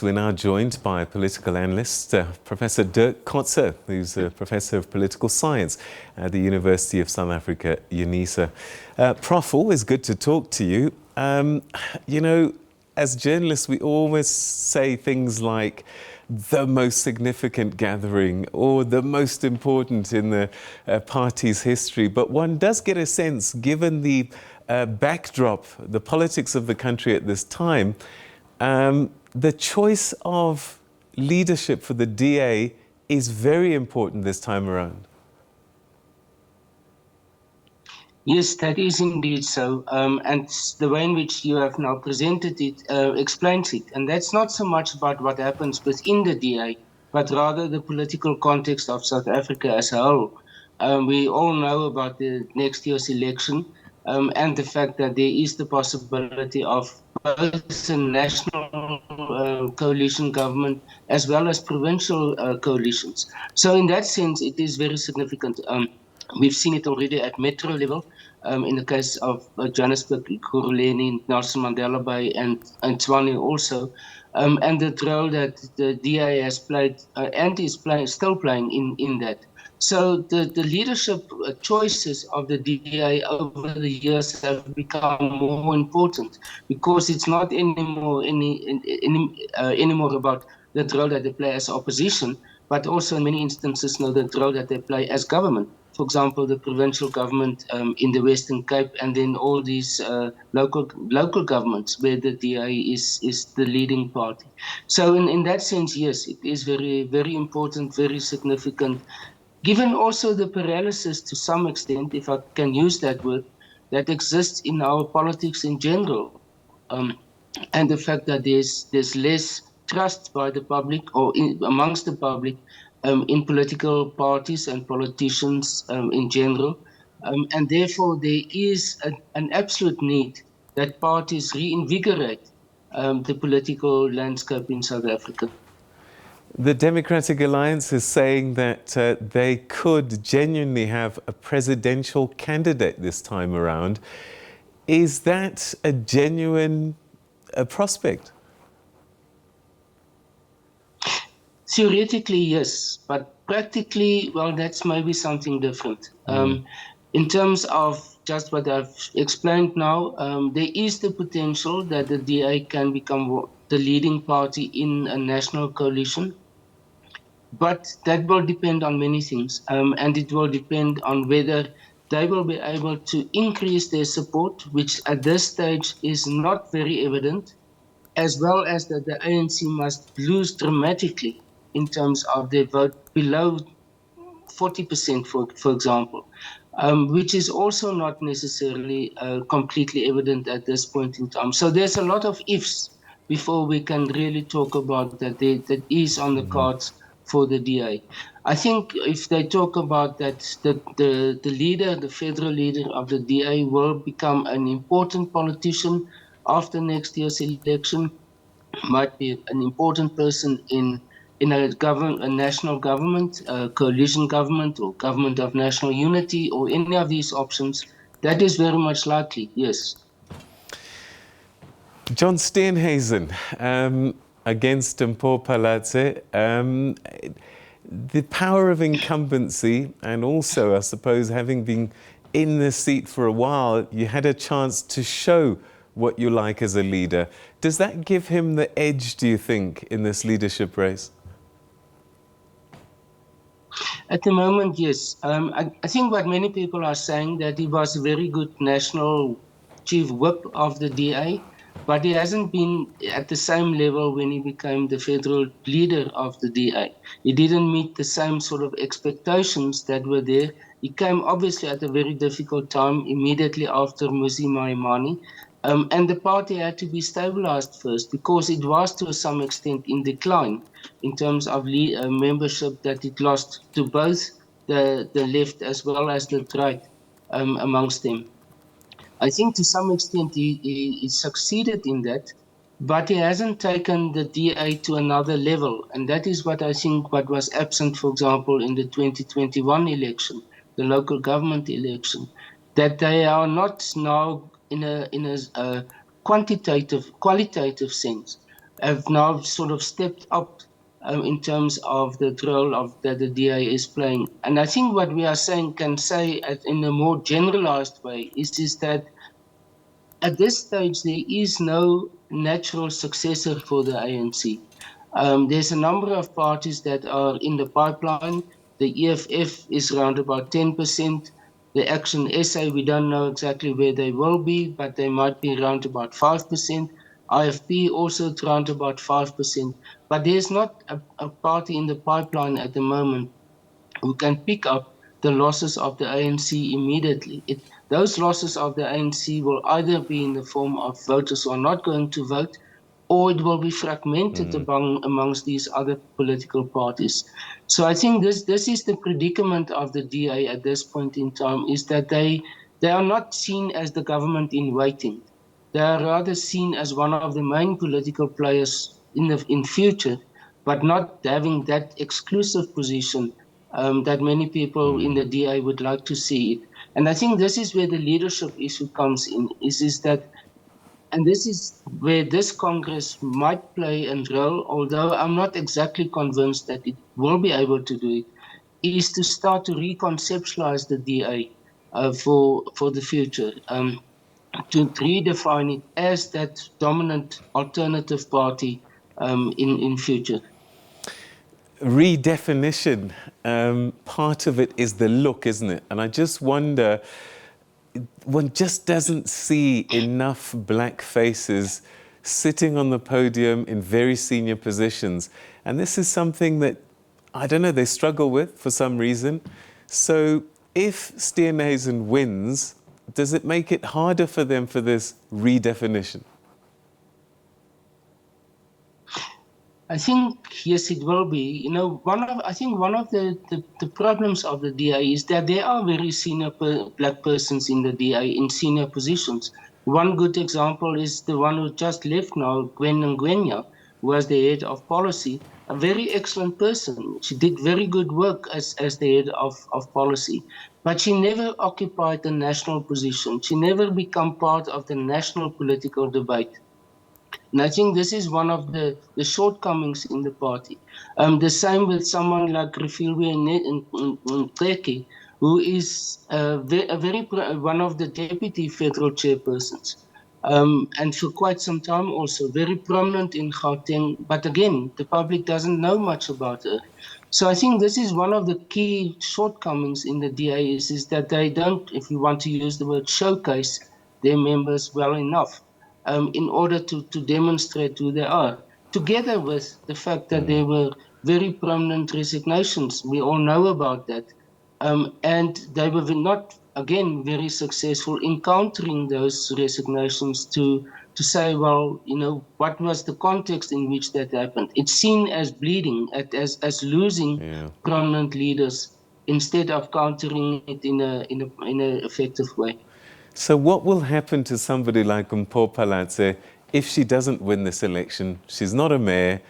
We're now joined by political analyst Professor Dirk Kotze, who's a professor of political science at the University of South Africa, UNISA. Prof, always good to talk to you. You know, as journalists, we always say things like the most significant gathering or the most important in the party's history. But one does get a sense, given the backdrop, the politics of the country at this time, the choice of leadership for the DA is very important this time around. Yes, that is indeed so. And the way in which you have now presented it explains it. And that's not so much about what happens within the DA, but rather the political context of South Africa as a whole. We all know about the next year's election and the fact that there is the possibility of both a national coalition government as well as provincial coalitions. So in that sense, it is very significant. We've seen it already at metro level. In the case of Johannesburg, Ekurhuleni, Nelson Mandela Bay, and Tshwane also, and the role that the DA has played and is still playing in that. So the leadership choices of the DA over the years have become more important because it's not anymore anymore about the role that they play as opposition, but also in many instances now the role that they play as government. For example, the provincial government in the Western Cape, and then all these local governments where the DA is the leading party. So in that sense, yes, it is very, very important, very significant. Given also the paralysis to some extent, if I can use that word, that exists in our politics in general, and the fact that there's less trust by the public or amongst the public in political parties and politicians in general. And therefore, there is an absolute need that parties reinvigorate the political landscape in South Africa. The Democratic Alliance is saying that they could genuinely have a presidential candidate this time around. Is that a genuine prospect? Theoretically, yes, but practically, well, that's maybe something different. In terms of just what I've explained now, there is the potential that the DA can become the leading party in a national coalition, but that will depend on many things, and it will depend on whether they will be able to increase their support, which at this stage is not very evident, as well as that the ANC must lose dramatically in terms of their vote below 40%, for example, which is also not necessarily completely evident at this point in time. So there's a lot of ifs before we can really talk about that is on the cards for the DA. I think if they talk about that, the leader, the federal leader of the DA will become an important politician after next year's election, might be an important person in a national government, a coalition government, or government of national unity, or any of these options. That is very much likely, yes. John Steenhuisen against Mpho Phalatse. The power of incumbency, and also, I suppose, having been in the seat for a while, you had a chance to show what you like as a leader. Does that give him the edge, do you think, in this leadership race? At the moment, yes. I think what many people are saying that he was a very good national chief whip of the DA, but he hasn't been at the same level when he became the federal leader of the DA. He didn't meet the same sort of expectations that were there. He came obviously at a very difficult time immediately after Mmusi Maimane. And the party had to be stabilized first because it was to some extent in decline in terms of membership that it lost to both the left as well as the right amongst them. I think to some extent he succeeded in that, but he hasn't taken the DA to another level. And that is what I think what was absent, for example, in the 2021 election, the local government election, that they are not now in a qualitative sense have now sort of stepped up in terms of the role that the DA is playing. And I think what we are saying can say in a more generalized way is that at this stage there is no natural successor for the ANC. There's a number of parties that are in the pipeline. The EFF is around about 10%. The Action SA, we don't know exactly where they will be, but they might be around about 5%. IFP also around about 5%. But there's not a party in the pipeline at the moment who can pick up the losses of the ANC immediately. Those losses of the ANC will either be in the form of voters who are not going to vote, or it will be fragmented amongst these other political parties. So I think this is the predicament of the DA at this point in time, is that they are not seen as the government in waiting. They are rather seen as one of the main political players in future, but not having that exclusive position that many people in the DA would like to see it. And I think this is where the leadership issue comes in, is that, and this is where this Congress might play a role, although I'm not exactly convinced that it will be able to do it, is to start to reconceptualize the DA for the future, to redefine it as that dominant alternative party in future. Redefinition, part of it is the look, isn't it? And I just wonder, one just doesn't see enough black faces sitting on the podium in very senior positions. And this is something that, I don't know, they struggle with for some reason. So if Steenhuisen wins, does it make it harder for them for this redefinition? I think, yes, it will be. You know, I think one of the problems of the DA is that there are very senior black persons in the DA in senior positions. One good example is the one who just left now, Gwen Ngwenya, who was the head of policy, a very excellent person. She did very good work as the head of policy, but she never occupied the national position. She never became part of the national political debate. And I think this is one of the shortcomings in the party. The same with someone like Refilwe Nteki, who is one of the deputy federal chairpersons. And for quite some time also very prominent in Gauteng. But again, the public doesn't know much about her. So I think this is one of the key shortcomings in the DA is that they don't, if you want to use the word, showcase their members well enough. In order to demonstrate who they are, together with the fact that there were very prominent resignations. We all know about that. And they were not, again, very successful in countering those resignations to say, well, you know, what was the context in which that happened? It's seen as bleeding, as losing prominent leaders instead of countering it in a effective way. So what will happen to somebody like Mpho Phalatse if she doesn't win this election? She's not a mayor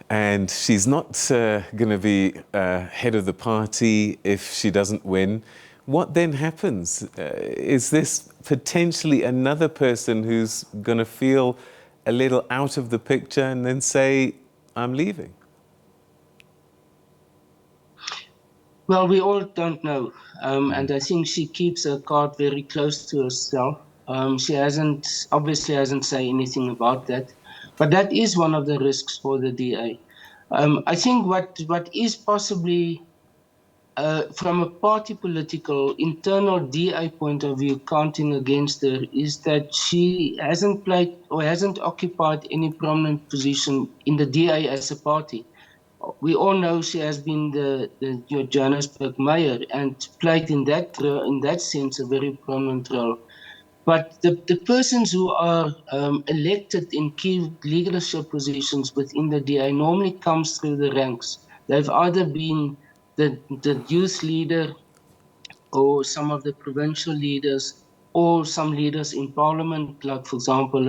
and she's not going to be head of the party if she doesn't win. What then happens? Is this potentially another person who's going to feel a little out of the picture and then say, I'm leaving? Well, we all don't know. And I think she keeps her card very close to herself. She obviously hasn't said anything about that. But that is one of the risks for the DA. I think what is possibly, from a party political, internal DA point of view, counting against her, is that she hasn't played or hasn't occupied any prominent position in the DA as a party. We all know she has been the Johannesburg mayor and played in that sense a very prominent role. But the persons who are elected in key leadership positions within the DA normally comes through the ranks. They've either been the youth leader or some of the provincial leaders or some leaders in parliament, like, for example,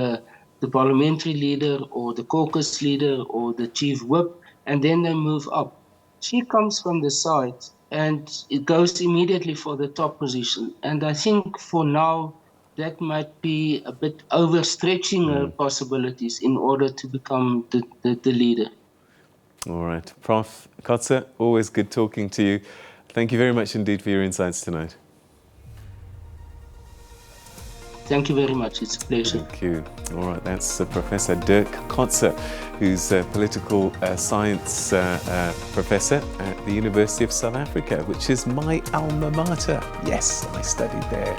the parliamentary leader or the caucus leader or the chief whip, and then they move up. She comes from the side and it goes immediately for the top position. And I think for now, that might be a bit overstretching her possibilities in order to become the leader. All right. Prof. Kotze, always good talking to you. Thank you very much indeed for your insights tonight. Thank you very much. It's a pleasure. Thank you. All right, that's Professor Dirk Kotze, who's a political science professor at the University of South Africa, which is my alma mater. Yes, I studied there.